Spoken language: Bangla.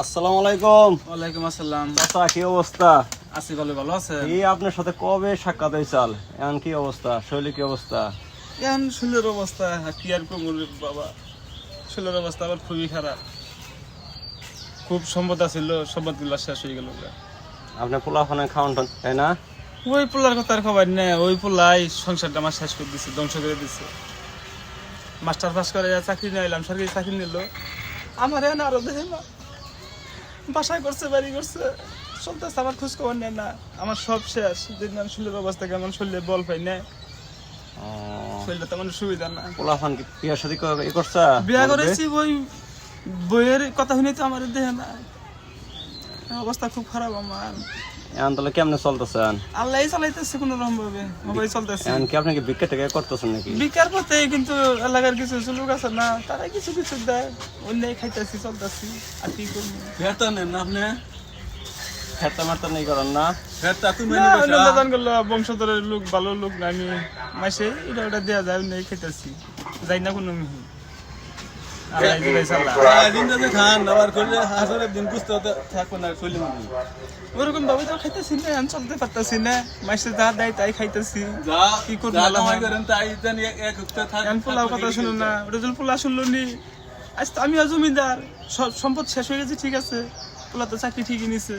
আসসালামু আলাইকুম। ওয়ালাইকুম আসসালাম। চাচা কি অবস্থা? আছি ভালো, ভালো আছেন? এই আপনার সাথে কবে সাক্ষাৎ হয়েছিল? এখন কি অবস্থা, শৈলী কি অবস্থা? এখন শরীরের অবস্থা কি আর করবো রে বাবা, শরীরের অবস্থা আবার খুবই খারাপ। খুব সম্পদ আছিল, সম্পদগুলো শেষ হয়ে গেল। আপনার পোলাফানে খাওয়ান তাই না? ওই পোলার কথা আর খবর নেই, ওই পোলাই সংসারটা আমার শেষ করে দিচ্ছে, ধ্বংস করে দিচ্ছে। মাস্টার পাস করে চাকরি নিয়ে এলাম, সরকারি চাকরি নিল। আমার এখন আরো দেখে না, বাসায় করছে, বাড়ি করছে, চলতেছে, আমার খোঁজ খবর নেয় না। আমার সব শেষ। যেদিন আমি শরীরের অবস্থা কেমন, শরীরে বল পাই না, শরীরটা তেমন সুবিধা না। পোলাফান কি বিয়া শাদী করছে? বিয়া করেছি, ওই বইয়ের কথা শুনে তো আমার দেখে না, অবস্থা খুব খারাপ আমার। এখন তাহলে কেমনে চলতেছেন? আল্লাহ চালাইতেছে কোন রকম ভাবে, মোবাইল চলতেছে। এখন কি আপনি কি ভিক্ষা টেকা করতেছেন নাকি? বিকার পথে কিন্তু এলাকার কিছু লোক আছে না, তারা কিছু কিছু দেয়, অন্য খাইতেছি, চলতেছি। আর কি করবো? বেতন নেন না আপনি? খেতা মারতা নেই করেন না? বেতন তুমি না, অন্য দাদান করলো, বংশধরের লোক, ভালো লোক না, আমি মাসে এটা ওটা দেওয়া যায়, অন্য খাইতেছি, যাই না কোনো মিহি। আল্লাহ দিলে চালা। দিন খান আবার করলে হাজারের দিন বুঝতে হতে থাকবো না চলি মনে ওরকম ভাবে তো খাইতেছি না, আমি চলতে পারতেছি না, মাসে যা দেয় তাই খাইতেছি। যা কি করবো? যা আল্লাহ কামাই করেন তাই জানি এক হপ্তাহ এখন পোলাও কথা শুনো না, ওটা যদি পোলা শুনলো নি, আজ তো আমিও জমিদার, সব সম্পদ শেষ হয়ে গেছে, ঠিক আছে, পোলা তো চাকরি ঠিকই নিছে,